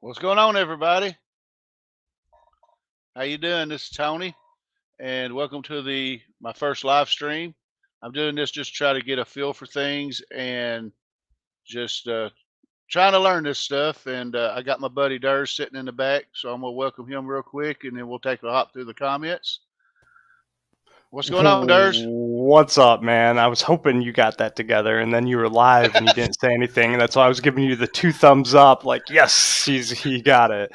What's going on, everybody? How you doing? This is Tony, and welcome to the my first live stream. I'm doing this just to try to get a feel for things and just trying to learn this stuff. And I got my buddy Durs sitting in the back, so I'm gonna welcome him real quick, and then we'll take a hop through the comments. What's going on, Durs? What's up, man? I was hoping you got that together, and then you were live and you didn't say anything, and that's why I was giving you the 2 thumbs up. Like, yes, he got it.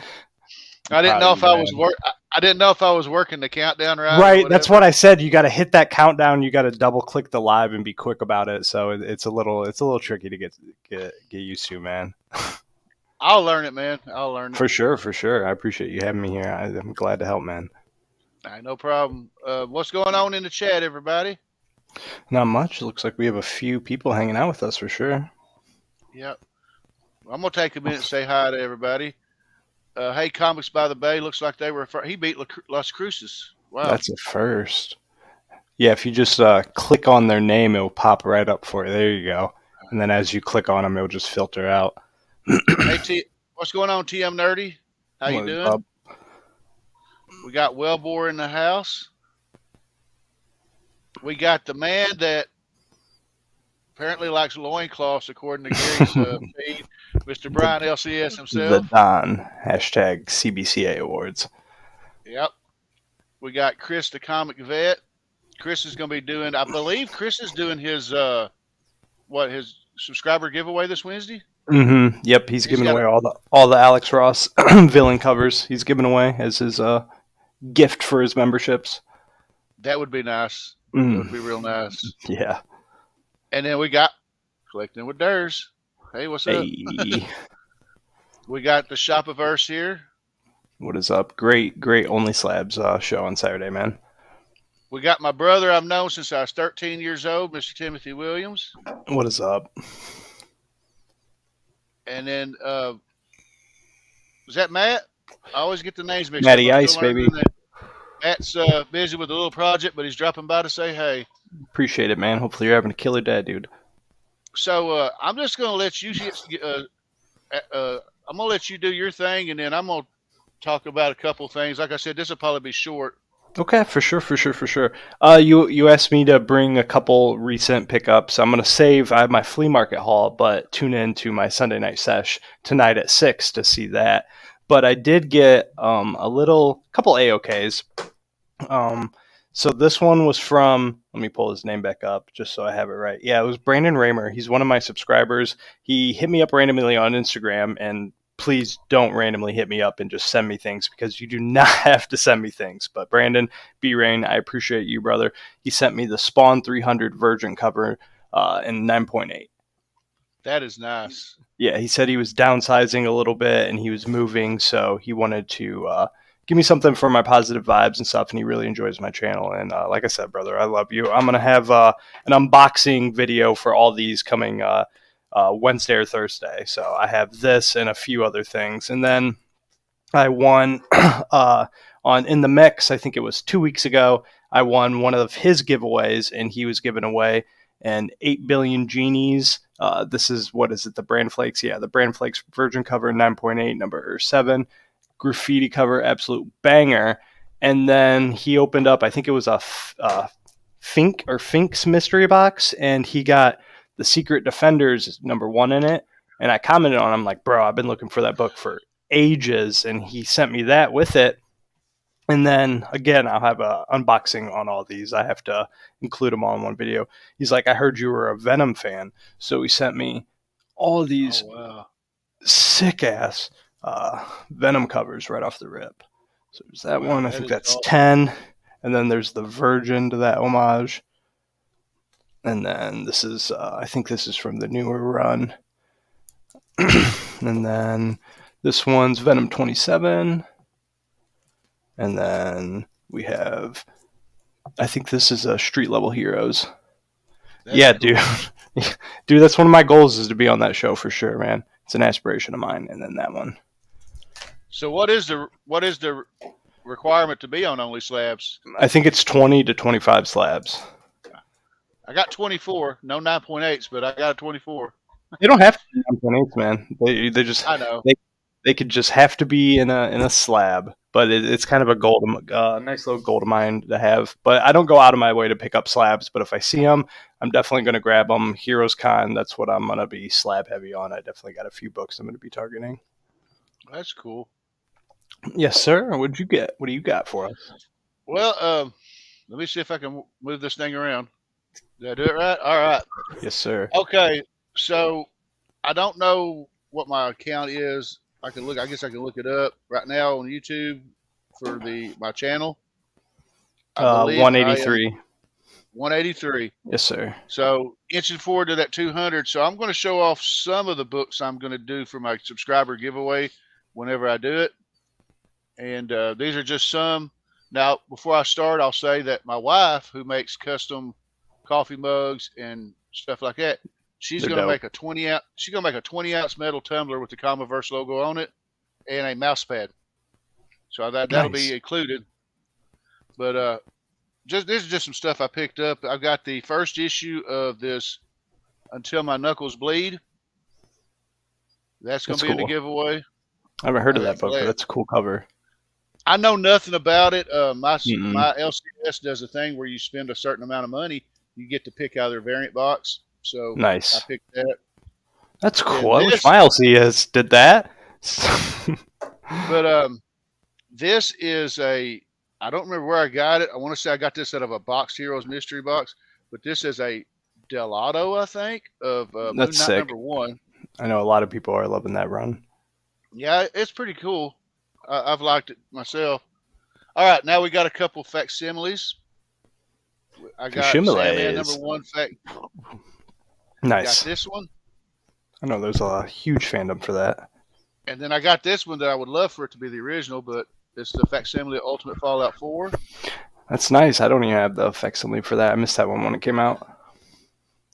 I didn't know if I was I didn't know if I was working the countdown right. Right, that's what I said. You got to hit that countdown. You got to double click the live and be quick about it. So it's a little tricky to get used to, man. I'll learn it, man. I'll learn it for sure. I appreciate you having me here. I'm glad to help, man. All right, no problem. What's going on in the chat, everybody? Not much. It looks like we have a few people hanging out with us for sure. Yep. I'm gonna take a minute and say hi to everybody. Hey, Comics by the Bay. Looks like they were. He beat Las Cruces. Wow, that's a first. Yeah, if you just click on their name, it will pop right up for you. There you go. And then as you click on them, it'll just filter out. Hey, what's going on, TM Nerdy? How you doing? Up? We got Wellbore in the house. We got the man that apparently likes loincloths, according to Gary's feed, Mr. Brian LCS himself. The Don, hashtag CBCA Awards. Yep. We got Chris, the comic vet. Chris is going to be doing, I believe Chris is doing his, his subscriber giveaway this Wednesday? Mm-hmm. Yep, he's giving away all the Alex Ross villain covers. He's giving away as his gift for his memberships. That would be nice. That would be real nice. Yeah. And then we got Collecting with Durs. Hey, what's up? We got the Shopiverse here. What is up? Great Only Slabs show on Saturday, man. We got my brother I've known since I was 13 years old, Mr. Timothy Williams. What is up? And then, was that Matt? I always get the names mixed Matty Ice, baby. Matt's busy with a little project, but he's dropping by to say hey. Appreciate it, man. Hopefully you're having a killer day, dude. So I'm just going to let you I'm going to let you do your thing, and then I'm going to talk about a couple things. Like I said, this will probably be short. Okay, for sure. You asked me to bring a couple recent pickups. I'm going to save. I have my flea market haul, but tune in to my Sunday night sesh tonight at 6 to see that. But I did get a couple AOKs. So this one was from, let me pull his name back up just so I have it right. Yeah, it was Brandon Raymer. He's one of my subscribers. He hit me up randomly on Instagram, and please don't randomly hit me up and just send me things, because you do not have to send me things. But Brandon B. Rain, I appreciate you, brother. He sent me the Spawn 300 Virgin cover in 9.8. That is nice. Yeah, he said he was downsizing a little bit and he was moving, so he wanted to give me something for my positive vibes and stuff, and he really enjoys my channel. And like I said, brother, I love you. I'm going to have an unboxing video for all these coming Wednesday or Thursday. So I have this and a few other things. And then I won in the mix, I think it was 2 weeks ago, I won one of his giveaways, and he was giving away an 8 billion genies. This is, what is it, the Brand Flakes? Yeah, the Brand Flakes Virgin cover, 9.8, number 7. Graffiti cover, absolute banger. And then he opened up, I think it was a Fink's mystery box, and he got the Secret Defenders number 1 in it. And I commented on him like, bro, I've been looking for that book for ages, and he sent me that with it. And then, again, I'll have an unboxing on all these. I have to include them all in one video. He's like, I heard you were a Venom fan. So he sent me all of these sick-ass Venom covers right off the rip. So there's that one. I think that's awesome. 10. And then there's the Virgin to that homage. And then this is, I think this is from the newer run. And then this one's Venom 27. And then we have, I think this is a Street Level Heroes. That's cool. Dude. Dude, that's one of my goals, is to be on that show for sure, man. It's an aspiration of mine. And then that one. So what is the requirement to be on Only Slabs? I think it's 20 to 25 slabs. I got 24, no 9.8s, but I got a 24. They don't have to be 9.8s, man. They just, I know. They could just have to be in a slab, but it's kind of a nice little gold of mine to have. But I don't go out of my way to pick up slabs. But if I see them, I'm definitely going to grab them. Heroes Con, that's what I'm going to be slab heavy on. I definitely got a few books I'm going to be targeting. That's cool. Yes, sir. What'd you get? What do you got for us? Well, let me see if I can move this thing around. Did I do it right? All right. Yes, sir. Okay. So I don't know what my account is. I can look. I guess I can look it up right now on YouTube for my channel. I believe I am 183. 183. Yes, sir. So inching forward to that 200. So I'm going to show off some of the books I'm going to do for my subscriber giveaway whenever I do it. And these are just some. Now, before I start, I'll say that my wife, who makes custom coffee mugs and stuff like that, she's They're going to dope. make a 20 ounce. She's going to make a 20-ounce metal tumbler with the Comiverse logo on it and a mouse pad. So that'll Nice. be included. But this is just some stuff I picked up. I've got the first issue of this Until My Knuckles Bleed. That's going to be in the cool. giveaway. I haven't heard of that book, but that's a cool cover. I know nothing about it. My LCS does a thing where you spend a certain amount of money, you get to pick out of their variant box. So Nice. I picked that. That's cool. I wish my LCS did that. But this is I don't remember where I got it. I want to say I got this out of a Box Heroes mystery box, but this is a Delato, I think, of Moon Knight sick. #1. I know a lot of people are loving that run. Yeah, it's pretty cool. I've liked it myself. All right, now we got a couple facsimiles. I got Sandman #1 fac. Nice. Got this one. I know there's a huge fandom for that. And then I got this one that I would love for it to be the original, but it's the facsimile of Ultimate Fallout 4. That's nice. I don't even have the facsimile for that. I missed that one when it came out.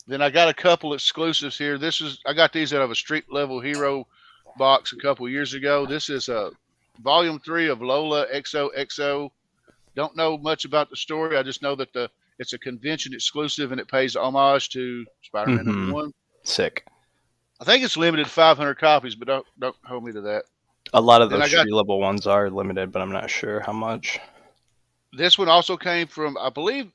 Then I got a couple exclusives here. I got these out of a Street Level Hero box a couple years ago. This is a Volume 3 of Lola XOXO. Don't know much about the story. I just know that it's a convention exclusive and it pays homage to Spider-Man #1. Sick. I think it's limited to 500 copies, but don't hold me to that. A lot of those Street Level ones are limited, but I'm not sure how much. This one also came from, I believe,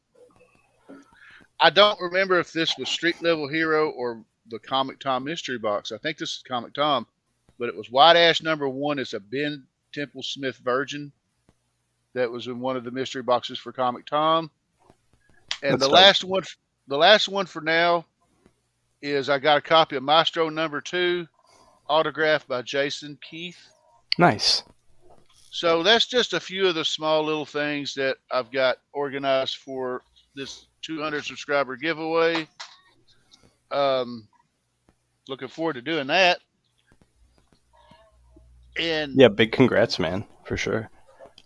I don't remember if this was Street Level Hero or the Comic Tom mystery box. I think this is Comic Tom, but it was White Ash #1. It's a Ben Temple Smith Virgin that was in one of the mystery boxes for Comic Tom. And the last one for now is I got a copy of Maestro #2, autographed by Jason Keith. Nice. So that's just a few of the small little things that I've got organized for this 200 subscriber giveaway. Looking forward to doing that. And yeah, big congrats, man, for sure.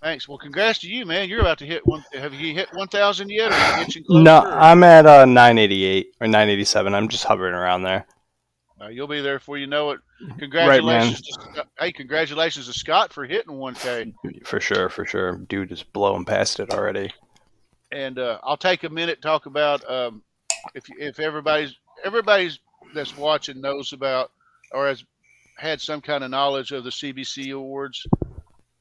Thanks. Well, congrats to you, man. You're about to hit one. Have you hit 1,000 yet? Or are you itching closer? No, I'm at 988 or 987. I'm just hovering around there. You'll be there before you know it. Congratulations! Right, hey, congratulations to Scott for hitting 1K. For sure. Dude is blowing past it already. And I'll take a minute to talk about if everybody's that's watching knows about or has had some kind of knowledge of the CBC awards.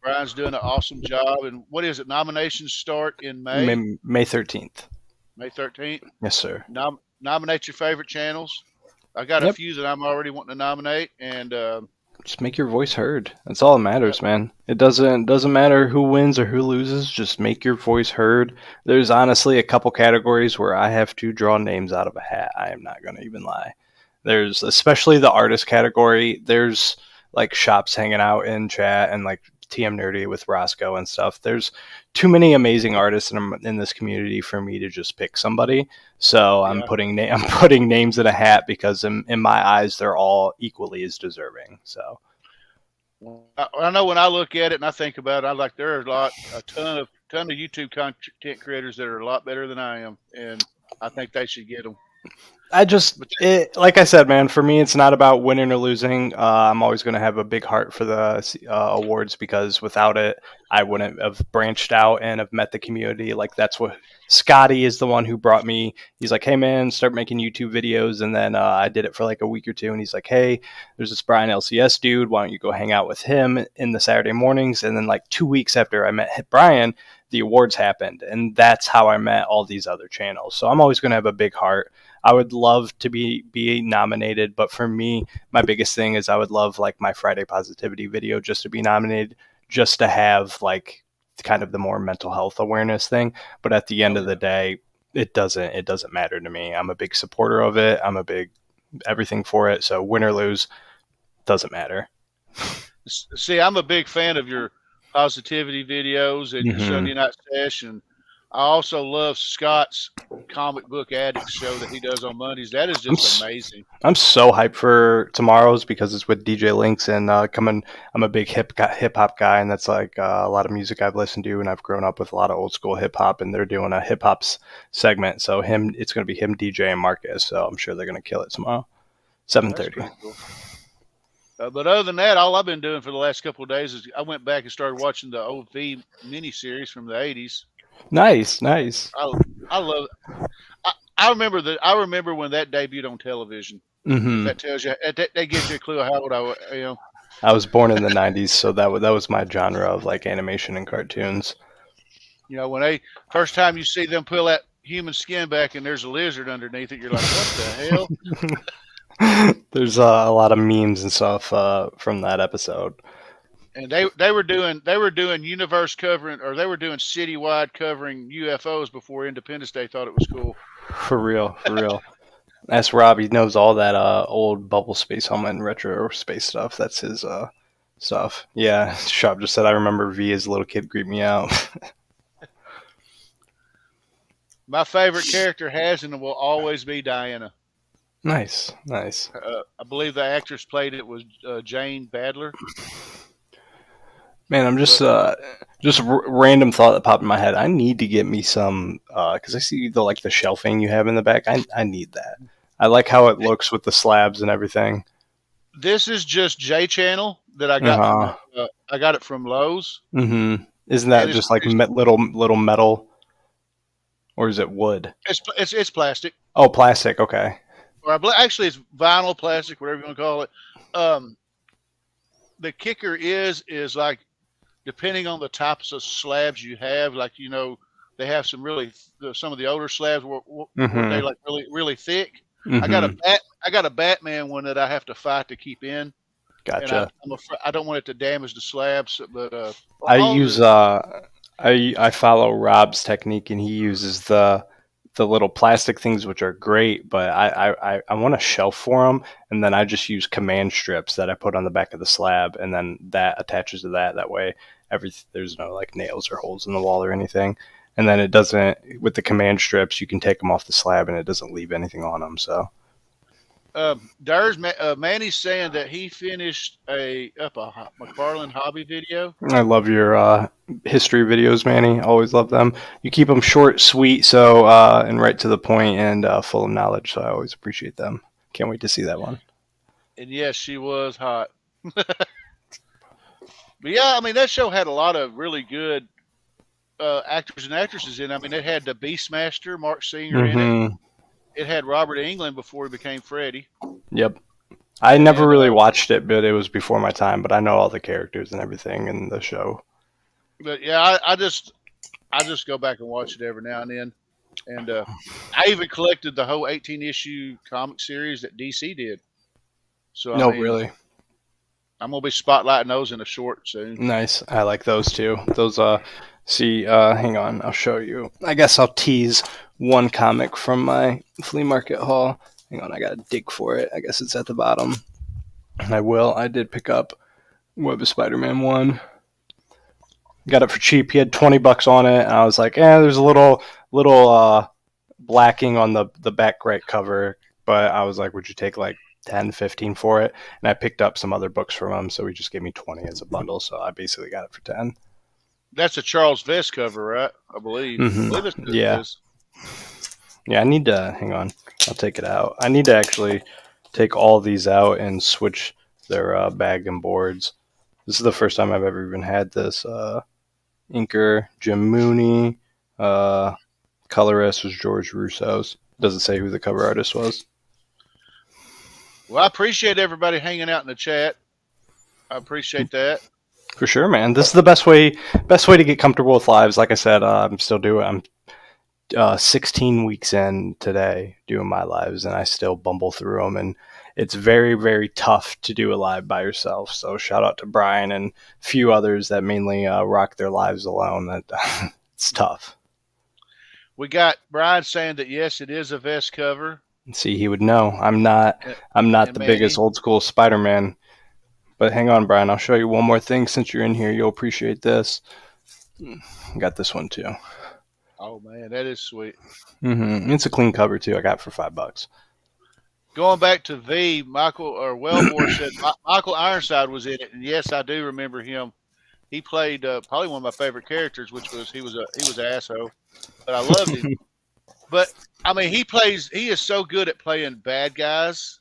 Brian's doing an awesome job. And what is it? Nominations start in May? May 13th. May 13th? Yes, sir. Nominate your favorite channels. I got a few that I'm already wanting to nominate, and just make your voice heard. That's all that matters, man. It doesn't matter who wins or who loses. Just make your voice heard. There's honestly a couple categories where I have to draw names out of a hat. I am not going to even lie. There's especially the artist category. There's like shops hanging out in chat and like TM Nerdy with Roscoe and stuff. There's too many amazing artists in this community for me to just pick somebody. So I'm putting names in a hat because in my eyes they're all equally as deserving. So I know when I look at it and I think about it, I like there are a ton of YouTube content creators that are a lot better than I am, and I think they should get them. But Like I said, man, for me, it's not about winning or losing. I'm always going to have a big heart for the awards because without it, I wouldn't have branched out and have met the community. Like, that's what Scotty is the one who brought me. He's like, hey, man, start making YouTube videos. And then I did it for like a week or two. And he's like, hey, there's this Brian LCS dude. Why don't you go hang out with him in the Saturday mornings? And then, like, 2 weeks after I met Brian, the awards happened. And that's how I met all these other channels. So I'm always going to have a big heart. I would love to be nominated, but for me, my biggest thing is I would love like my Friday positivity video just to be nominated, just to have like kind of the more mental health awareness thing. But at the end oh of the yeah. day, it doesn't matter to me. I'm a big supporter of it. I'm a big everything for it. So win or lose doesn't matter. See, I'm a big fan of your positivity videos and your Hmm. Sunday night session. I also love Scott's comic book addict show that he does on Mondays. That is I'm just amazing. I'm so hyped for tomorrow's because it's with DJ Links and coming. I'm a big hip hop guy, and that's like a lot of music I've listened to, and I've grown up with a lot of old school hip hop, and they're doing a hip hop segment. So it's going to be him, DJ, and Marcus. So I'm sure they're going to kill it tomorrow, That's 7:30. pretty cool. But other than that, all I've been doing for the last couple of days is I went back and started watching the OV miniseries from the '80s. Nice, nice. I I love. I remember that. I remember when that debuted on television. If Hmm. that tells you, that gives you a clue of how old I am. I was born in the '90s, so that was my genre of like animation and cartoons. You know, when they first time you see them pull that human skin back and there's a lizard underneath it, you're like, what the hell? There's a lot of memes and stuff from that episode. And they were doing universe covering, or they were doing citywide covering UFOs before Independence Day thought it was cool. For real, for real. Ask Rob. He knows all that old bubble space helmet and retro space stuff. That's his stuff. Yeah, Shop just said I remember V as a little kid creep me out. My favorite character has and will always be Diana. Nice, nice. I believe the actress played it was Jane Badler. Man, I'm But just random thought that popped in my head. I need to get me some because I see the shelving you have in the back. I need that. I like how it looks with the slabs and everything. this is just J Channel that I got from Uh, I got it from Lowe's, Isn't and that just like little metal, or is it wood? it's plastic, Oh, plastic. Okay. or actually it's vinyl, plastic, whatever you want to call it. Um, the kicker is like depending on the types of slabs you have, like they have some of the older slabs were they Mm-hmm. like really thick. I got a Mm-hmm. I got a Batman one that I have to fight to keep in, and Gotcha. I don't want it to damage the slabs, but I all use the I follow Rob's technique, and he uses the little plastic things, which are great. But I want a shelf for them, and then I just use command strips that I put on the back of the slab, and then that attaches to that. That way, there's no like nails or holes in the wall or anything. And then it doesn't with the command strips. You can take them off the slab, and it doesn't leave anything on them. So Manny's saying that he finished a McFarlane hobby video. I love your history videos, Manny. Always love them. You keep them short, sweet, so and right to the point, and full of knowledge. So I always appreciate them. Can't wait to see that one. And yes, she was hot. But yeah, I mean that show had a lot of really good actors and actresses in. I mean, it had the Beastmaster, Mark Singer in it. Mm-hmm. It had Robert Englund before he became Freddy. Yep. I never And really watched it, but it was before my time. But I know all the characters and everything in the show. but yeah, I just go back and watch it every now and then. And I even collected the whole 18 issue comic series that DC did. So I No, mean, really. I'm gonna be spotlighting those in a short soon. Nice. I like those too. Those see hang on, I'll show you. I guess I'll tease one comic from my flea market haul. Hang on, I gotta dig for it. I guess it's at the bottom. And I will. I did pick up Web of Spider-Man 1. Got it for cheap. He had $20 on it, and I was like, there's a little blacking on the back right cover, but I was like, would you take like 10, 15 for it? And I picked up some other books from him, so he just gave me 20 as a bundle, so I basically got it for 10. That's a Charles Vest cover, right? I believe. I believe Mm-hmm. that's what it Yeah. is. Yeah, I need to hang on. I'll take it out. I need to actually take all these out and switch their bag and boards. This is the first time I've ever even had this. Inker, Jim Mooney, colorist was George Russo's. Doesn't say who the cover artist was. Well, I appreciate everybody hanging out in the chat. I appreciate that. For sure, man. This is the best way to get comfortable with lives. Like I said, I'm still doing. I'm 16 weeks in today doing my lives, and I still bumble through them. And it's very, very tough to do a live by yourself. So shout out to Brian and a few others that mainly rock their lives alone. That it's tough. We got Brian saying that yes, it is a vest cover. See, he would know. I'm not the biggest old school Spider-Man. But hang on, Brian. I'll show you one more thing since you're in here. You'll appreciate this. Got this one too. Oh man, that is sweet. It's a clean cover too. I got it for $5. Going back to V, Michael or Wellmore said Michael Ironside was in it, and yes, I do remember him. He played probably one of my favorite characters, which was he was an asshole, but I loved him. But I mean, he is so good at playing bad guys,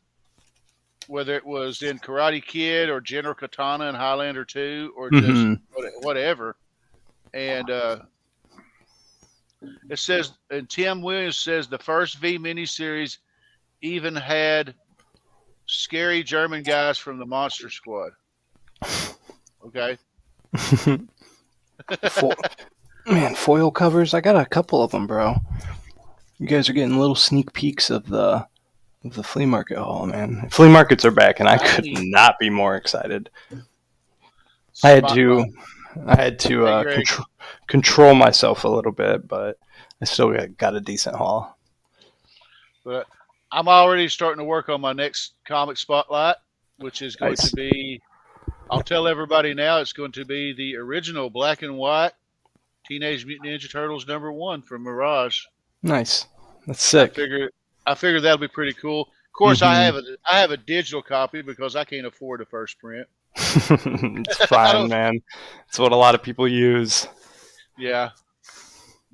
whether it was in Karate Kid or General Katana in Highlander 2 or just whatever. And it says, and Tim Williams says the first V miniseries even had scary German guys from the Monster Squad. Okay. Man, foil covers. I got a couple of them, bro. You guys are getting little sneak peeks of the flea market haul, man. Flea markets are back, and I could not be more excited. I had to control myself a little bit, but I still got a decent haul. But I'm already starting to work on my next comic spotlight, which is going to be, I'll tell everybody now, it's going to be the original black and white Teenage Mutant Ninja Turtles #1 from Mirage. Nice. That's sick. I figure that'll be pretty cool. Of course, I have a digital copy because I can't afford a first print. It's fine, man. It's what a lot of people use. Yeah.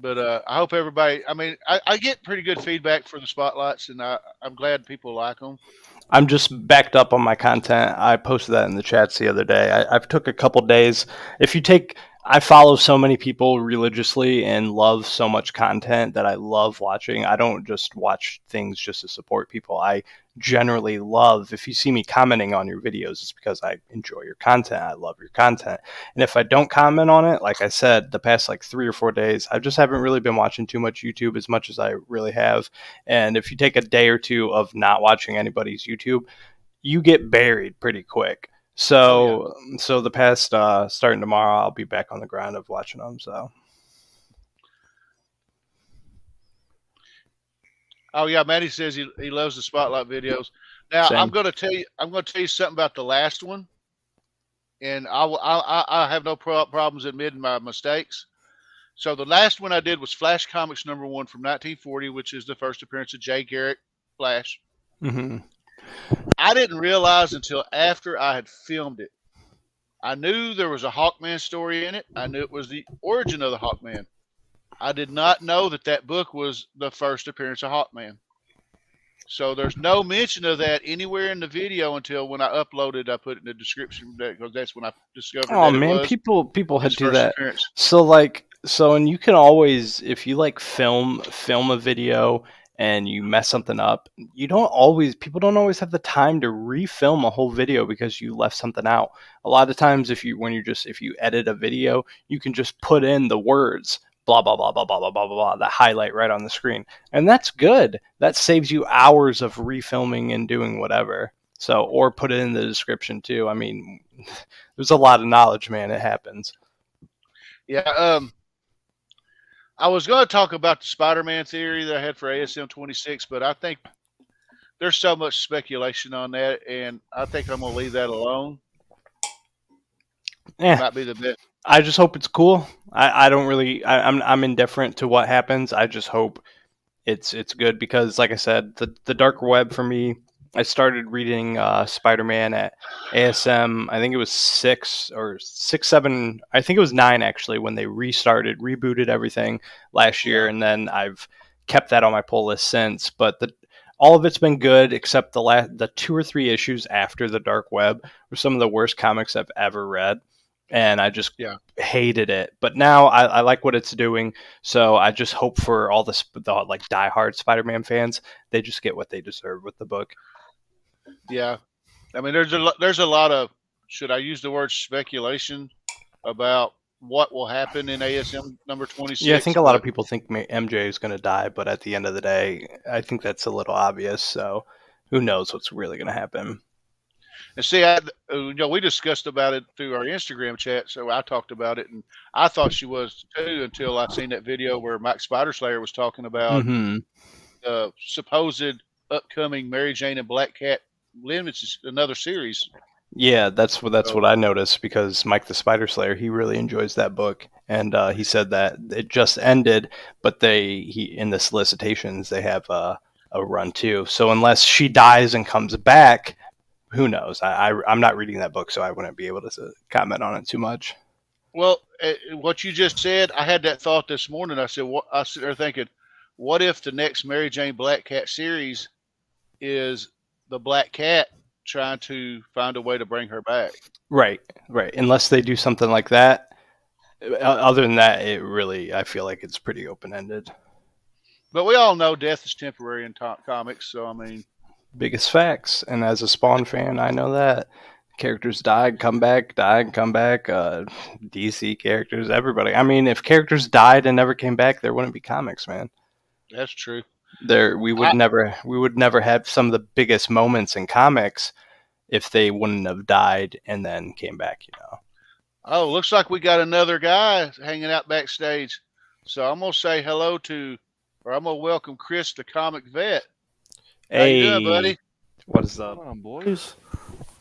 But I hope everybody, I mean, I get pretty good feedback for the spotlights, and I'm glad people like them. I'm just backed up on my content. I posted that in the chats the other day. I've took a couple days. I follow so many people religiously and love so much content that I love watching. I don't just watch things just to support people. I generally love, if you see me commenting on your videos, it's because I enjoy your content. I love your content. And if I don't comment on it, like I said, the past 3 or 4 days, I just haven't really been watching too much YouTube as much as I really have. And if you take a day or two of not watching anybody's YouTube, you get buried pretty quick. So the past starting tomorrow, I'll be back on the grind of watching them. So. Oh yeah, Matty says he loves the spotlight videos. Now I'm going to tell you something about the last one, and I have no problems admitting my mistakes. So the last one I did was Flash Comics #1 from 1940, which is the first appearance of Jay Garrick Flash. I didn't realize until after I had filmed it. I knew there was a Hawkman story in it. I knew it was the origin of the Hawkman. I did not know that book was the first appearance of Hawkman. So there's no mention of that anywhere in the video until when I uploaded. I put it in the description because that's when I discovered. Oh man, people had to do that. Appearance. And you can always, if you film a video and you mess something up, people don't always have the time to refilm a whole video because you left something out. A lot of times if you edit a video, you can just put in the words blah blah blah blah blah blah blah blah that highlight right on the screen. And that's good. That saves you hours of refilming and doing whatever. So, or put it in the description too. I mean, there's a lot of knowledge, man. It happens. Yeah, I was going to talk about the Spider-Man theory that I had for ASM 26, but I think there's so much speculation on that, and I think I'm going to leave that alone. Might be the best. I just hope it's cool. I'm indifferent to what happens. I just hope it's good because, like I said, the dark web for me. I started reading Spider-Man at ASM. I think it was 6 or 7. I think it was 9 actually when they rebooted everything last year, and then I've kept that on my pull list since. But all of it's been good except the 2 or 3 issues after the Dark Web were some of the worst comics I've ever read, and I just Yeah. hated it. But now I like what it's doing, so I just hope for all the like diehard Spider-Man fans, they just get what they deserve with the book. Yeah. I mean, there's a lot of, should I use the word speculation about what will happen in ASM number Yeah, I 26, think a lot of but people think MJ is going to die, but at the end of the day, I think that's a little obvious. So who knows what's really going to happen? and see, we discussed about it through our Instagram chat, so I talked about it, and I thought she was too until I seen that video where Mike Spiderslayer was talking about Mm-hmm. the supposed upcoming Mary Jane and Black Cat limits, another series. Yeah, that's So, what I noticed because Mike the Spider Slayer, he really enjoys that book, and he said that it just ended, but he in the solicitations they have a run too. So unless she dies and comes back, who knows? I'm not reading that book, so I wouldn't be able to comment on it too much. well, what you just said, I had that thought this morning. I said, what? I sit there thinking, what if the next Mary Jane Black Cat series is the Black Cat trying to find a way to bring her back? Right, right. Unless they do something like that. Other than that, it really I feel like it's pretty open ended. But we all know death is temporary in comics, so I mean, Biggest facts. And as a Spawn fan, I know that characters died, come back, died, come back. DC characters, everybody. I mean, if characters died and never came back, there wouldn't be comics, man. that's true. There, I, we would never have some of the biggest moments in comics if they wouldn't have died and then came back. oh, looks like we got another guy hanging out backstage. So I'm gonna say hello to, or I'm gonna welcome Chris, the comic vet. How you doing, Hey, buddy? what is up? Come on, boys.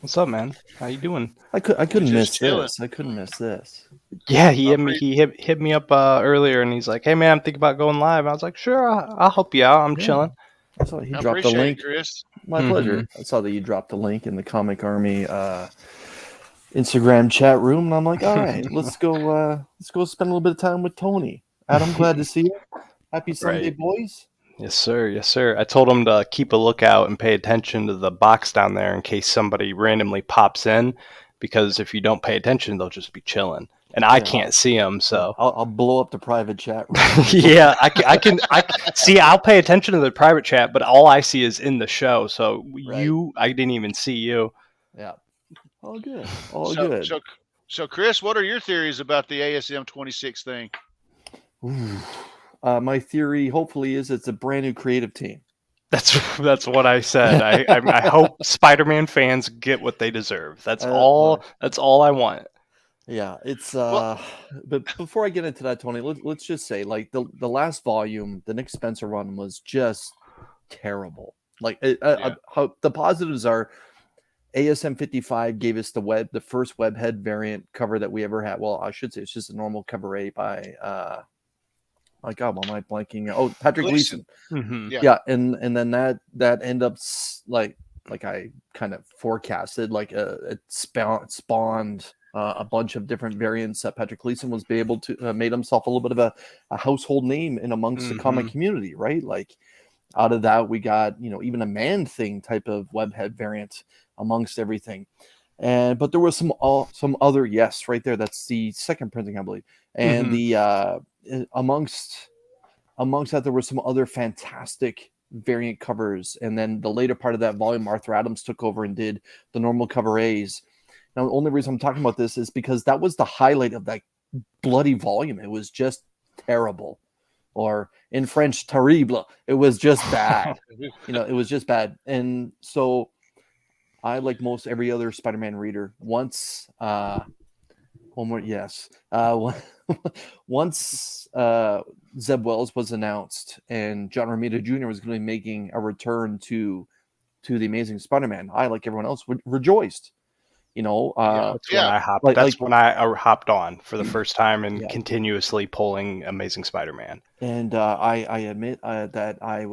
What's up, man? How you doing? I couldn't just miss chilling. this. I couldn't miss this. Yeah, he I hit me. He hit me up earlier, and he's like, "Hey, man, I'm thinking about going live." I was like, "Sure, I'll help you out. I'm Yeah. chilling." I saw he I dropped the appreciate link. it, Chris. My pleasure. I saw that you dropped the link in the Comic Army Instagram chat room, and I'm like, all right, let's go spend a little bit of time with Tony. Adam, glad to see you. Happy Sunday, Right. boys. Yes, sir. Yes, sir. I told him to keep a lookout and pay attention to the box down there in case somebody randomly pops in, because if you don't pay attention, they'll just be chilling, and I Yeah, can't see them. So I'll blow up the private chat room. yeah, I can see. I'll pay attention to the private chat, but all I see is in the show. So Right. I didn't even see you. Yeah. All good. All So, good. so, Chris, what are your theories about the ASM 26 thing? Ooh. My theory, hopefully, is it's a brand new creative team. That's what I said. I hope Spider-Man fans get what they deserve. That's all. That's all I want. Yeah, it's Well- but before I get into that, Tony, let's just say like the last volume, the Nick Spencer run was just terrible. Like how the positives are, ASM 55 gave us the first webhead variant cover that we ever had. Well, I should say it's just a normal cover A by my God, why am I blanking? Oh, Patrick Gleason. Mm-hmm. Yeah. And then that end up like I kind of forecasted, like it spawned a bunch of different variants that Patrick Gleason was be able to made himself a little bit of a household name in amongst the comic community, right? Like out of that we got even a Man-Thing type of webhead variant amongst everything. But there was some other, yes, right there, that's the second printing, I believe. And the amongst that there were some other fantastic variant covers, and then the later part of that volume Arthur Adams took over and did the normal cover A's. Now the only reason I'm talking about this is because that was the highlight of that bloody volume. It was just terrible, or in French, terrible. It was just bad. It was just bad. And so I, like most every other Spider-Man reader, once Zeb Wells was announced and John Romita Jr. was going to be making a return to the Amazing Spider-Man, I, like everyone else, rejoiced. That's when I hopped. When I hopped on for the first time and continuously pulling Amazing Spider-Man. And I admit that I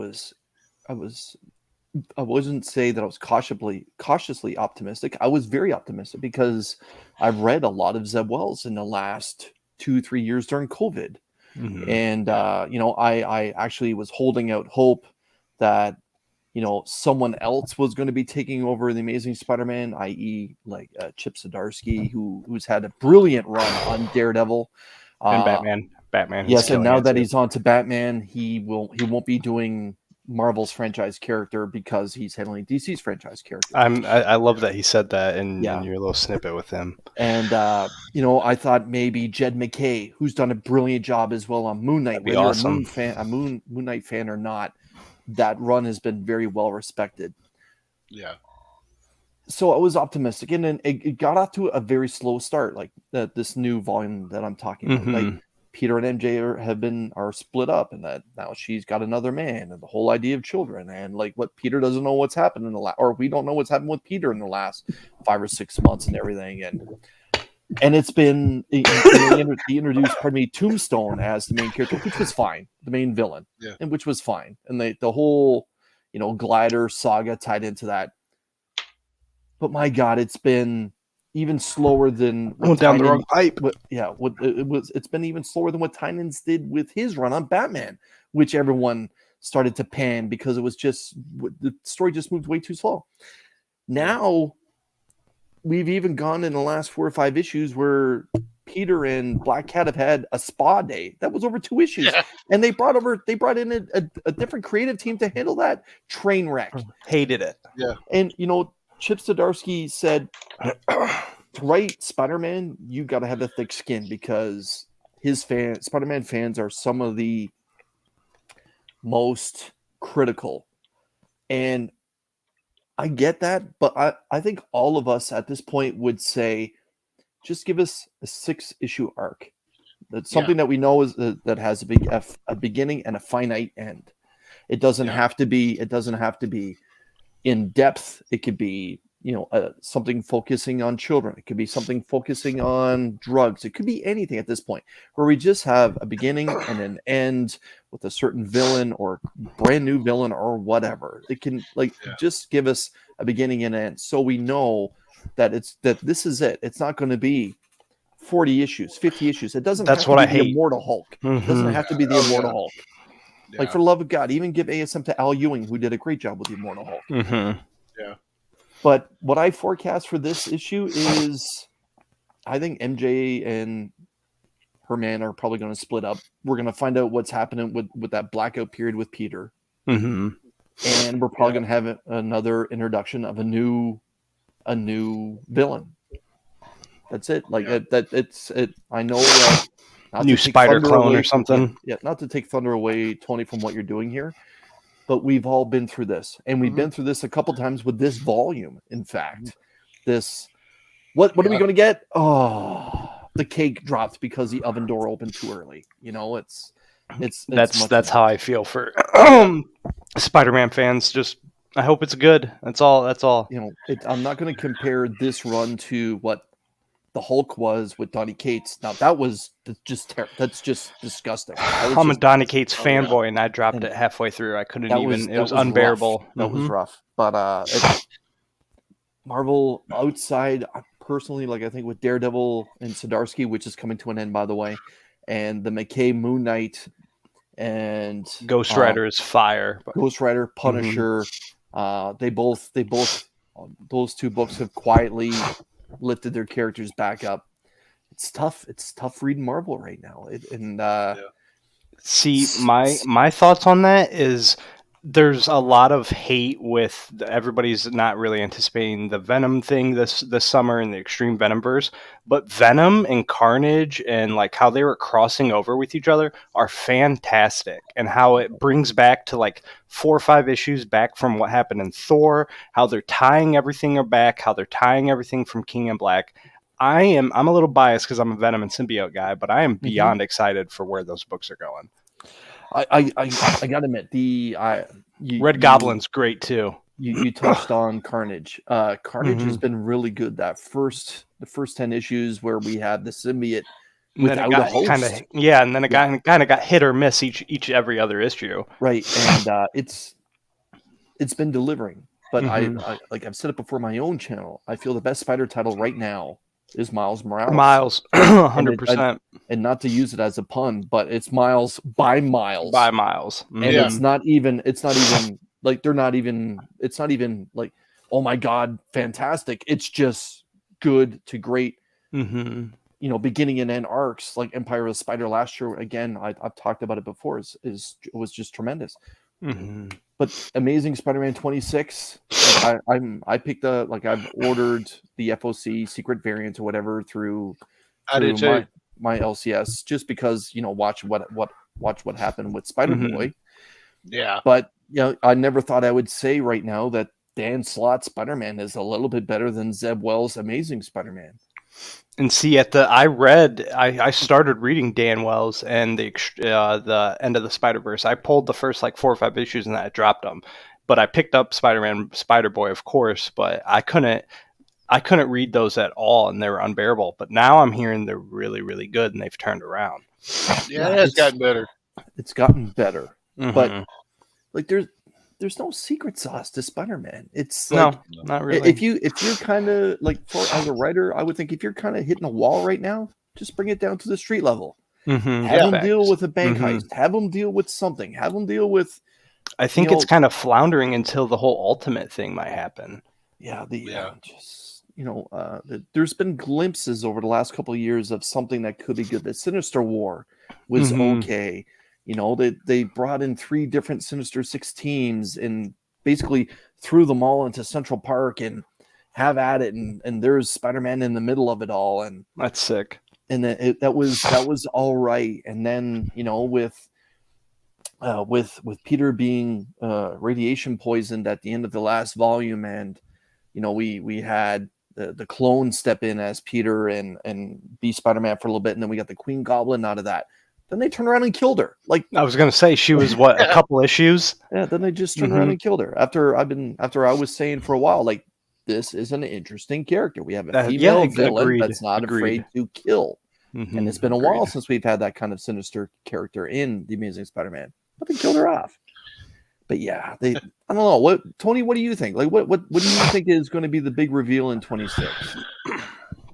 wouldn't say that I was cautiously optimistic. I was very optimistic because I've read a lot of Zeb Wells in the last 2-3 years during COVID. And I actually was holding out hope that someone else was going to be taking over the Amazing Spider-Man, i.e., like Chip Zdarsky, who's had a brilliant run on Daredevil and Batman. Yes, and now that he's on to Batman, he won't be doing Marvel's franchise character because he's handling DC's franchise character. I love that he said that in your little snippet with him. And I thought maybe Jed McKay, who's done a brilliant job as well on Moon Knight, whether awesome. you're a Moon Knight fan or not, that run has been very well respected. Yeah. So I was optimistic, and then it got off to a very slow start, like this new volume that I'm talking about. Like Peter and MJ are split up, and that now she's got another man, and the whole idea of children, and like what Peter doesn't know what's happened or we don't know what's happened with Peter in the last 5 or 6 months and everything, and it's been he introduced Tombstone as the main character, which was fine, the main villain, and which was fine, and the whole glider saga tied into that. But my God, it's been even slower than went down the wrong pipe. It's been even slower than what Tynan's did with his run on Batman, which everyone started to pan because it was just the story just moved way too slow. Now we've even gone in the last 4 or 5 issues where Peter and Black Cat have had a spa day. That was over 2 issues, and they brought in a different creative team to handle that train wreck. Hated it. Yeah, and Chip Zdarsky said, to write Spider-Man, you got to have a thick skin because Spider-Man fans are some of the most critical. And I get that, but I think all of us at this point would say, just give us a 6-issue arc. That's something that we know is that has a beginning and a finite end. It doesn't have to be. It doesn't have to be in depth. It could be, something focusing on children. It could be something focusing on drugs. It could be anything at this point where we just have a beginning and an end with a certain villain or brand new villain or whatever. It can just give us a beginning and end so we know that this is it. It's not going to be 40 issues, 50 issues. It doesn't have to be the Immortal Hulk. It doesn't have to be the Immortal Hulk. Yeah. Like, for the love of God, even give ASM to Al Ewing, who did a great job with the Immortal Hulk. Yeah. But what I forecast for this issue is, I think MJ and her man are probably going to split up. We're going to find out what's happening with that blackout period with Peter. And we're probably going to have another introduction of a new villain. That's it. Like I know. New spider clone or something. Not to take thunder away, Tony, from what you're doing here, but we've all been through this, and we've been through this a couple times with this volume. In fact, what are we going to get? Oh, the cake dropped because the oven door opened too early. That's how I feel for Spider-Man fans. Just I hope it's good. That's all. I'm not going to compare this run to what the Hulk was with Donny Cates. Now that's just disgusting. I'm a Donny Cates fanboy, and I dropped it halfway through. I couldn't even. It was unbearable. Rough. That was rough. But Marvel outside, personally, like I think with Daredevil and Zdarsky, which is coming to an end, by the way, and the McKay Moon Knight and Ghost Rider is fire. Ghost Rider, Punisher, they both those 2 books have quietly lifted their characters back up. It's tough reading Marvel right now. See, my thoughts on that is there's a lot of hate with everybody's not really anticipating the Venom thing this summer in the Extreme Venomverse, but Venom and Carnage and like how they were crossing over with each other are fantastic, and how it brings back to like 4 or 5 issues back from what happened in Thor, how they're tying everything back, how they're tying everything from King in Black. I'm a little biased because I'm a Venom and Symbiote guy, but I am beyond excited for where those books are going. I gotta admit, Red Goblin's great too. You touched on Carnage. Carnage has been really good. The first 10 issues where we had the symbiote without a host. And then it kind of got hit or miss each every other issue. Right, and it's been delivering. But I like I've said it before, my own channel, I feel the best Spider title right now is Miles Morales. Miles, 100%. And not to use it as a pun, but it's Miles by Miles. By Miles. And it's not even like it's not even like, oh my God, fantastic. It's just good to great, Mm-hmm. you know, beginning and end arcs. Like Empire of the Spider last year, again, I've talked about it before, was just tremendous. Mm-hmm. But Amazing Spider-Man 26, I picked I've ordered the FOC secret variant or whatever through I did too. my LCS, just because, you know, watch what happened with Spider-Boy. Yeah. But, you know, I never thought I would say right now that Dan Slott's Spider-Man is a little bit better than Zeb Wells' Amazing Spider-Man. And see, I started reading Dan Wells and the end of the Spider-Verse. I pulled the first like 4 or 5 issues and I dropped them. But I picked up Spider-Man, Spider-Boy, of course, but I couldn't read those at all, and they were unbearable. But now I'm hearing they're really, really good, and they've turned around. Yeah, it's gotten better. It's gotten better. Mm-hmm. But like there's no secret sauce to Spider-Man. It's like, no, not really. If you're kind of like, as a writer, I would think if you're kind of hitting a wall right now, just bring it down to the street level. Mm-hmm. Have them deal with a bank heist. Have them deal with something. Have them deal with. I think it's kind of floundering until the whole Ultimate thing might happen. Yeah, just, you know, there's been glimpses over the last couple of years of something that could be good. The Sinister War was okay. You know, they brought in 3 different Sinister Six teams and basically threw them all into Central Park and have at it. And there's Spider-Man in the middle of it all. And that's sick. And that was all right. And then, you know, with Peter being radiation poisoned at the end of the last volume, and, you know, we had the clone step in as Peter and be Spider-Man for a little bit, and then we got the Queen Goblin out of that. Then they turned around and killed her. Like, I was gonna say, she was what, a couple issues? Yeah, then they just turned around and killed her. After I was saying for a while, like, this is an interesting character. We have a female villain that's not afraid to kill. Mm-hmm. And it's been a while since we've had that kind of sinister character in The Amazing Spider-Man. But they killed her off. But yeah, I don't know. Tony, what do you think? Like, what do you think is going to be the big reveal in 26?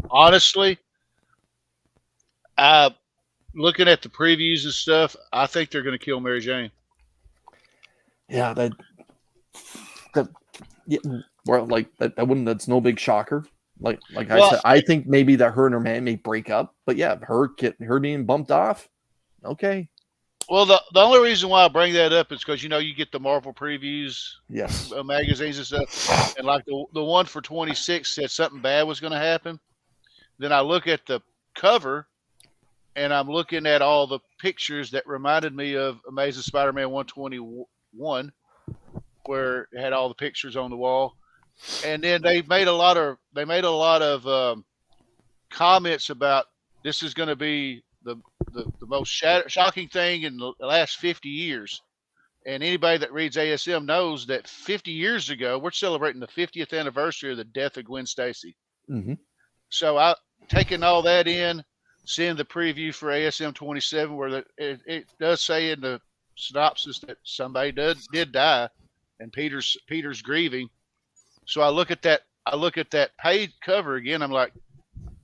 Honestly, looking at the previews and stuff, I think they're going to kill Mary Jane. Yeah, that's no big shocker. I said, I think maybe that her and her man may break up. But yeah, her being bumped off, okay. Well, the only reason why I bring that up is because, you know, you get the Marvel previews, yes, magazines and stuff, and like the one for 26 said something bad was going to happen. Then I look at the cover, and I'm looking at all the pictures that reminded me of Amazing Spider-Man 121, where it had all the pictures on the wall, and then they made a lot of comments about this is going to be the most shocking thing in the last 50 years. And anybody that reads ASM knows that 50 years ago, we're celebrating the 50th anniversary of the death of Gwen Stacy. Mm-hmm. So I taking all that in, seeing the preview for ASM 27, where it does say in the synopsis that somebody did die, and Peter's grieving. So I look at that page cover again. I'm like,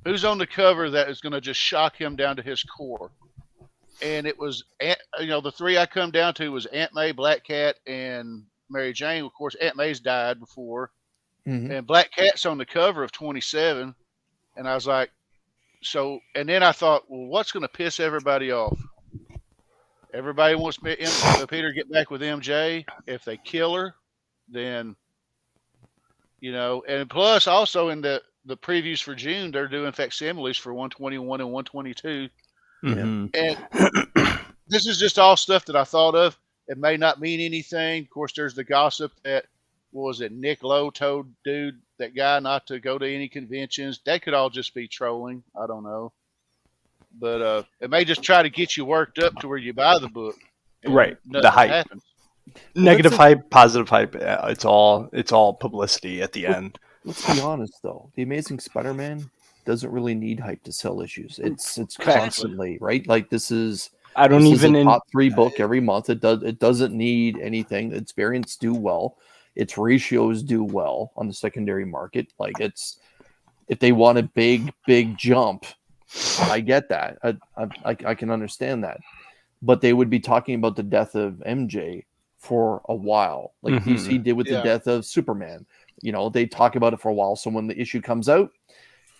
who's on the cover that is going to just shock him down to his core? And it was, the 3 I come down to was Aunt May, Black Cat, and Mary Jane. Of course, Aunt May's died before, and Black Cat's on the cover of 27. And I was like, and then I thought, well, what's going to piss everybody off? Everybody wants Peter to get back with MJ. If they kill her, then, and plus also in the previews for June, they're doing facsimiles for 121 and 122. Mm-hmm. And this is just all stuff that I thought of. It may not mean anything. Of course, there's the gossip that, Nick Lowe told that guy not to go to any conventions. That could all just be trolling. I don't know. But it may just try to get you worked up to where you buy the book. Right. The hype. Happens. Negative hype, positive hype. It's all publicity at the end. Let's be honest, though. The Amazing Spider-Man doesn't really need hype to sell issues. It's constantly, right? Like, this is a top 3 book every month. It doesn't need anything. Its variants do well. Its ratios do well on the secondary market. Like, it's if they want a big jump, I get that. I can understand that. But they would be talking about the death of MJ for a while, like DC did with the death of Superman. You know, they talk about it for a while. So when the issue comes out,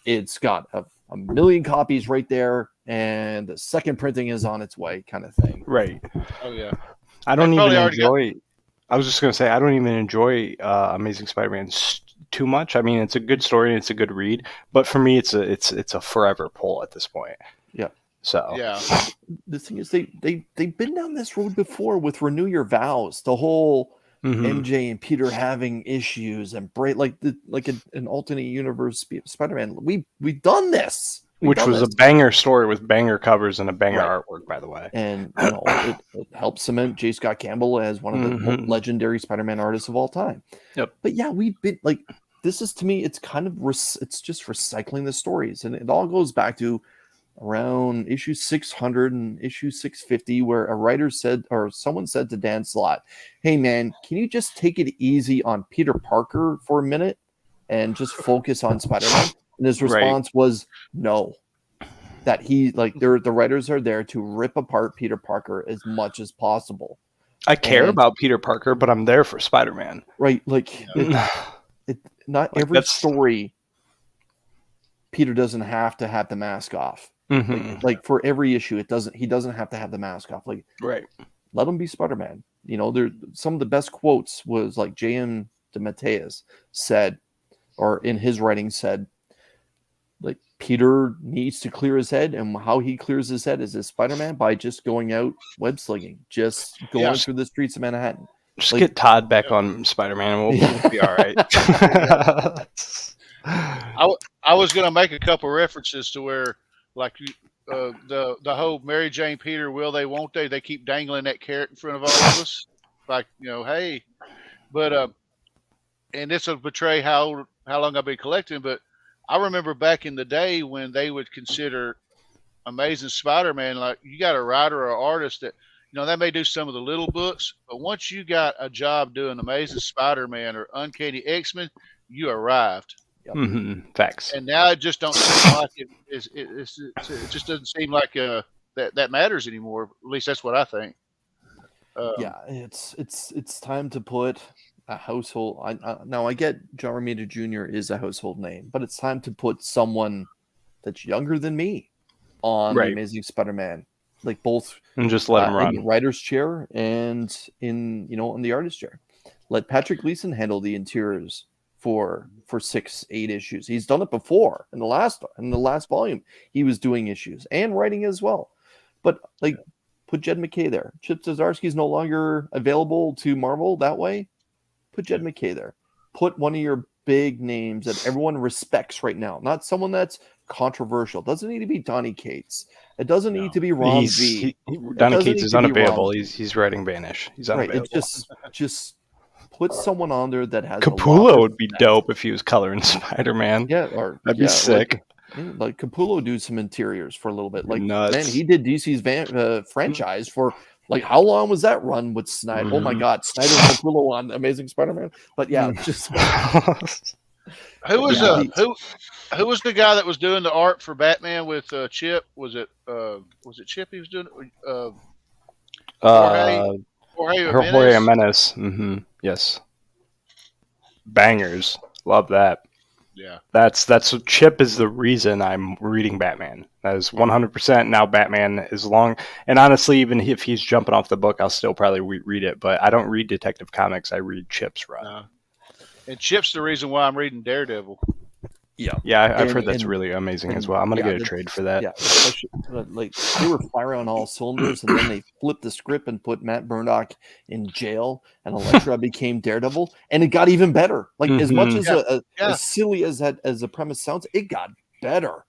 it's got a million copies right there, and the second printing is on its way, kind of thing. Right. Oh yeah. I don't They even probably already enjoy. I was just gonna say I don't even enjoy Amazing Spider-Man too much. I mean, it's a good story and it's a good read, but for me, it's a forever pull at this point. Yeah. So Yeah. The thing is, they've been down this road before with Renew Your Vows, the whole MJ and Peter having issues, and like an alternate universe Spider-Man. We've done this. Which was a banger story with banger covers and a banger artwork, by the way. And you know, it helps cement J. Scott Campbell as one of the most legendary Spider-Man artists of all time. Yep. But yeah, we've been like, this is, to me, it's kind of it's just recycling the stories, and it all goes back to around issue 600 and issue 650, where a writer said, or someone said to Dan Slott, "Hey man, can you just take it easy on Peter Parker for a minute and just focus on Spider-Man?" And his response was no. That the writers are there to rip apart Peter Parker as much as possible. I care about Peter Parker, but I'm there for Spider-Man. Right, like not like every story. Peter doesn't have to have the mask off. Like for every issue, he doesn't have to have the mask off. Like, let him be Spider-Man. You know, there some of the best quotes was like J.M. DeMatteis said, or in his writing said, like, Peter needs to clear his head, and how he clears his head is as Spider-Man by just going out web slinging, just going through the streets of Manhattan. Just get Todd back on Spider-Man, and we'll be all right. I was going to make a couple references to where, like, the whole Mary Jane Peter, will they, won't they? They keep dangling that carrot in front of all of us, like, you know, hey, but and this will betray how long I've been collecting, but I remember back in the day when they would consider Amazing Spider-Man, like, you got a writer or artist that, you know, they may do some of the little books, but once you got a job doing Amazing Spider-Man or Uncanny X-Men, you arrived. Facts. And now it just don't seem like it just doesn't seem like that matters anymore. At least that's what I think. Yeah, it's time to put a household. Now I get John Romita Jr. is a household name, but it's time to put someone that's younger than me on the Amazing Spider-Man, like both, and just let him run in the writer's chair and in the artist's chair. Let Patrick Gleason handle the interiors for 6-8 issues. He's done it before in the last volume. He was doing issues and writing as well, but like, put Jed McKay there. Chip Zdarsky is no longer available to Marvel that way. Put Jed McKay there. Put one of your big names that everyone respects right now. Not someone that's controversial. It doesn't need to be Donny Cates. It doesn't need to be Ron V. Donny Cates is unavailable. He's writing Banish. He's unavailable. Right. Just put someone on there that has Capullo would be dope if he was coloring Spider-Man. Yeah, that'd be sick. Like Capullo do some interiors for a little bit. Like, nuts. Man, he did DC's franchise for, like, how long was that run with Snyder? Oh my God, Snyder and Capullo on Amazing Spider-Man. But yeah, just who was the guy that was doing the art for Batman with Chip? Was it Chip he was doing? Jorge Jimenez. Yes. Bangers. Love that. Yeah. That's Chip is the reason I'm reading Batman. That is 100%. Now Batman is long, and honestly, even if he's jumping off the book, I'll still probably read it. But I don't read Detective Comics. I read Chip's run. And Chip's the reason why I'm reading Daredevil. Yeah, I've heard that's really amazing as well. I'm gonna get a trade for that. Yeah, especially, like, they were firing on all cylinders, and then they flipped the script and put Matt Murdock in jail, and Elektra became Daredevil, and it got even better. Like, as much as as silly as the premise sounds, it got better.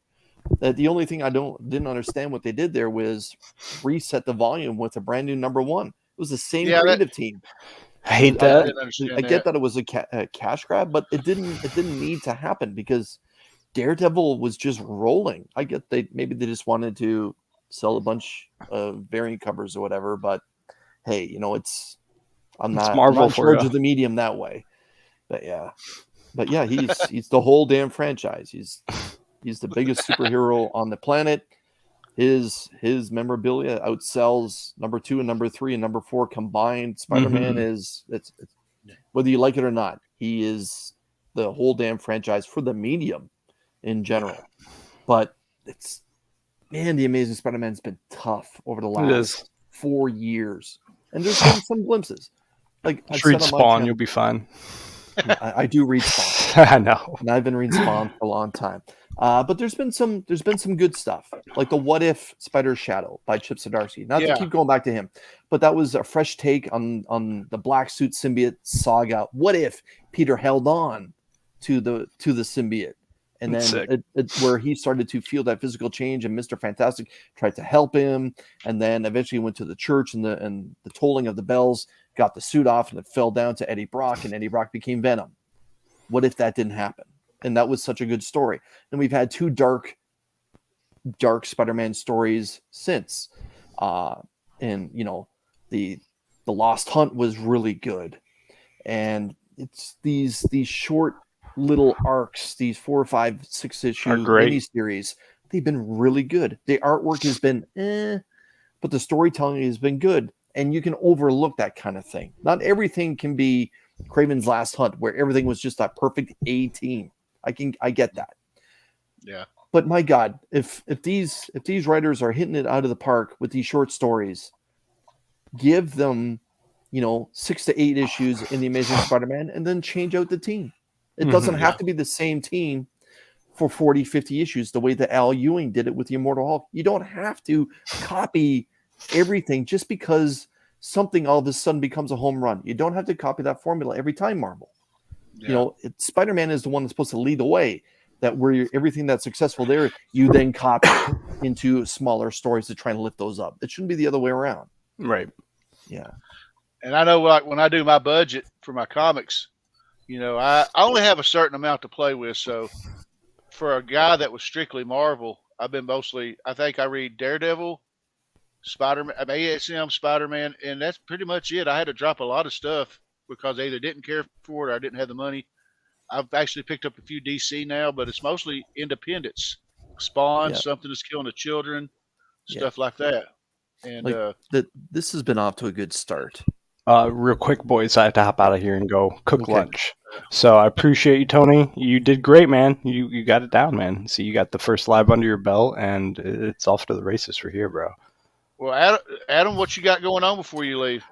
The only thing I didn't understand what they did there was reset the volume with a brand new #1. It was the same creative team. I hate that. I get that it was a cash grab, but it didn't need to happen because Daredevil was just rolling. I get maybe they just wanted to sell a bunch of variant covers or whatever, but hey, I'm not in charge of the medium that way. But yeah, But yeah, he's the whole damn franchise. He's the biggest superhero on the planet. His memorabilia outsells number 2 and number 3 and number 4 combined. Spider-Man is it's whether you like it or not, he is the whole damn franchise for the medium in general. But it's the Amazing Spider-Man's been tough over the last 4 years, and there's been some glimpses. Like I've read said on my Spawn, channel, you'll be fine. I do read Spawn. I know, and I've been reading Spawn for a long time. But there's been some good stuff, like the What If Spider Shadow by Chip Zdarsky. Not to keep going back to him, but that was a fresh take on the Black Suit symbiote saga. What if Peter held on to the symbiote, and then where he started to feel that physical change, and Mr. Fantastic tried to help him, and then eventually went to the church, and the tolling of the bells got the suit off, and it fell down to Eddie Brock, and Eddie Brock became Venom. What if that didn't happen? And that was such a good story. And we've had 2 dark Spider-Man stories since. And the Lost Hunt was really good. And it's these short little arcs, these 4 or 5, 6 issue miniseries. They've been really good. The artwork has been but the storytelling has been good. And you can overlook that kind of thing. Not everything can be Kraven's Last Hunt, where everything was just that perfect A team. I get that. Yeah. But my God, if these writers are hitting it out of the park with these short stories, give them, 6 to 8 issues in the Amazing Spider-Man, and then change out the team. It doesn't have to be the same team for 40, 50 issues, the way that Al Ewing did it with the Immortal Hulk. You don't have to copy everything just because something all of a sudden becomes a home run. You don't have to copy that formula every time, Marvel. Yeah. Spider-Man is the one that's supposed to lead the way, that where everything that's successful there, you then copy into smaller stories to try and lift those up. It shouldn't be the other way around. Right. Yeah. And I know, like, when I do my budget for my comics, I only have a certain amount to play with. So for a guy that was strictly Marvel, I've been I think I read Daredevil, Spider-Man, ASM, Spider-Man, and that's pretty much it. I had to drop a lot of stuff because I either didn't care for it or I didn't have the money. I've actually picked up a few DC now, but it's mostly independents. Spawn, Something That's Killing the Children, stuff like that. And this has been off to a good start. Real quick, boys, I have to hop out of here and go cook lunch. So I appreciate you, Tony. You did great, man. You got it down, man. See, you got the first live under your belt, and it's off to the races for here, bro. Well, Adam, what you got going on before you leave?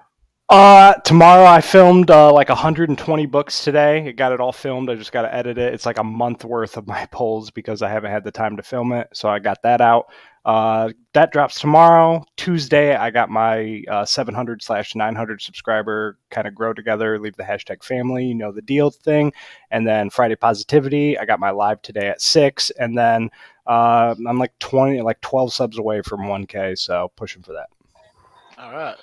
Tomorrow I filmed like 120 books today. I got it all filmed. I just got to edit it. It's like a month worth of my polls because I haven't had the time to film it. So I got that out. That drops tomorrow. Tuesday, I got my 700/900 subscriber kind of grow together, leave the hashtag family, the deal thing. And then Friday Positivity, I got my live today at 6. And then I'm like 12 subs away from 1K. So pushing for that. All right.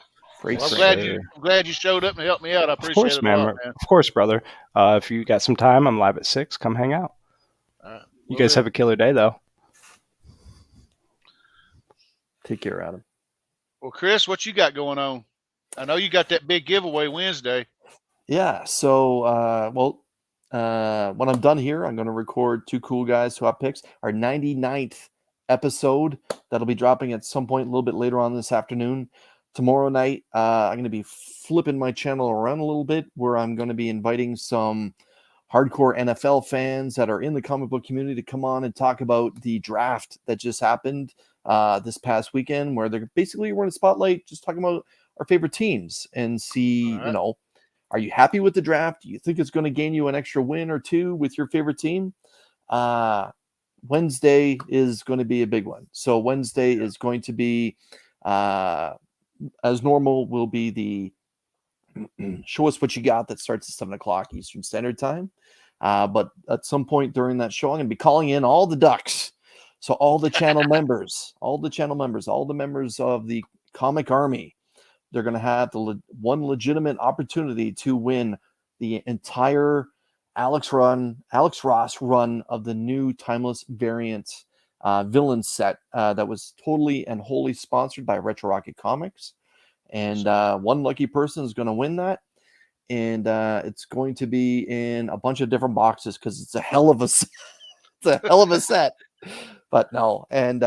Well, I'm glad you showed up and helped me out. I appreciate it a lot, man. Of course, brother. If you got some time, I'm live at 6. Come hang out. You guys have a killer day, though. Take care, Adam. Well, Chris, what you got going on? I know you got that big giveaway Wednesday. Yeah. So, when I'm done here, I'm going to record Two Cool Guys Who Have Picks, our 99th episode. That'll be dropping at some point a little bit later on this afternoon. Tomorrow night, I'm going to be flipping my channel around a little bit, where I'm going to be inviting some hardcore NFL fans that are in the comic book community to come on and talk about the draft that just happened this past weekend, where we're in a spotlight just talking about our favorite teams and see, are you happy with the draft? Do you think it's going to gain you an extra win or two with your favorite team? Wednesday is going to be a big one. So Wednesday is going to be... as normal, will be the Show Us What You Got that starts at 7 o'clock Eastern Standard Time. But at some point during that show, I'm going to be calling in all the ducks. So all the channel members, all the members of the Comic Army, they're going to have one legitimate opportunity to win the entire Alex Ross run of the new Timeless Variant villain set that was totally and wholly sponsored by Retro Rocket Comics. And one lucky person is going to win that. and it's going to be in a bunch of different boxes because it's a hell of a it's a hell of a set. But no, and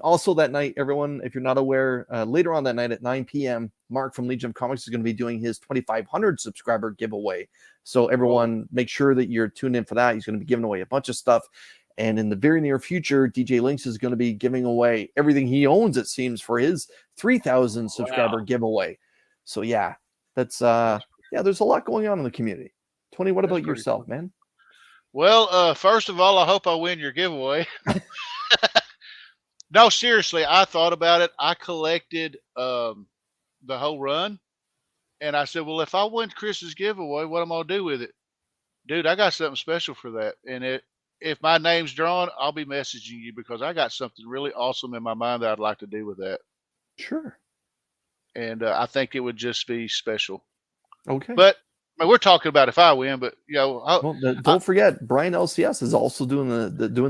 also that night, everyone, if you're not aware, later on that night at 9 p.m., Mark from Legion of Comics is going to be doing his 2,500 subscriber giveaway. So everyone, make sure that you're tuned in for that. He's going to be giving away a bunch of stuff. And in the very near future, DJ Lynx is going to be giving away everything he owns, it seems, for his 3,000 subscriber giveaway. So yeah, that's there's a lot going on in the community. Tony, what about yourself, man? Well, first of all, I hope I win your giveaway. No, seriously, I thought about it. I collected the whole run, and I said, well, if I win Chris's giveaway, what am I going to do with it? Dude, I got something special for that. And if my name's drawn, I'll be messaging you because I got something really awesome in my mind that I'd like to do with that. Sure. And I think it would just be special. Okay. But we're talking about if I win, but don't forget, Brian LCS is also doing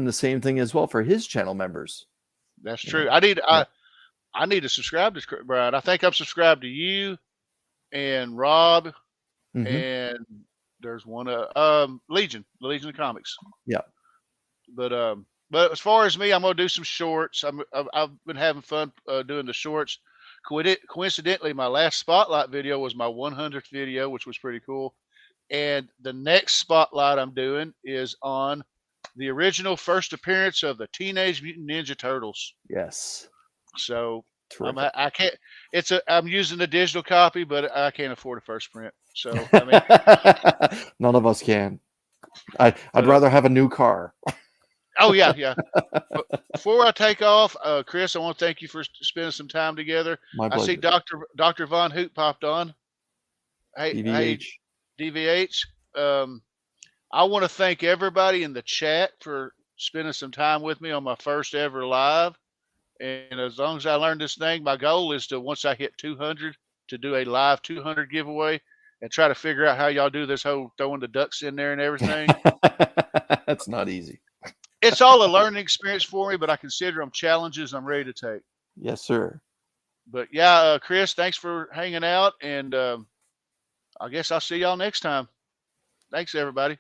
the same thing as well for his channel members. That's true. I need to subscribe to Brian. I think I'm subscribed to you and Rob, and there's one Legion, the Legion of Comics. Yeah. But as far as me, I'm gonna do some shorts. I've been having fun doing the shorts. Coincidentally, my last spotlight video was my 100th video, which was pretty cool. And the next spotlight I'm doing is on the original first appearance of the Teenage Mutant Ninja Turtles. Yes. So I can't. I'm using the digital copy, but I can't afford a first print. So I mean, none of us can. I'd rather have a new car. Oh yeah. Before I take off, Chris, I want to thank you for spending some time together. My pleasure. I see Dr. Von Hoot popped on. Hey, DVH. I want to thank everybody in the chat for spending some time with me on my first ever live. And as long as I learn this thing, my goal is to, once I hit 200, to do a live 200 giveaway and try to figure out how y'all do this whole throwing the ducks in there and everything. That's not easy. It's all a learning experience for me, but I consider them challenges I'm ready to take. Yes, sir. But yeah, Chris, thanks for hanging out. And I guess I'll see y'all next time. Thanks, everybody.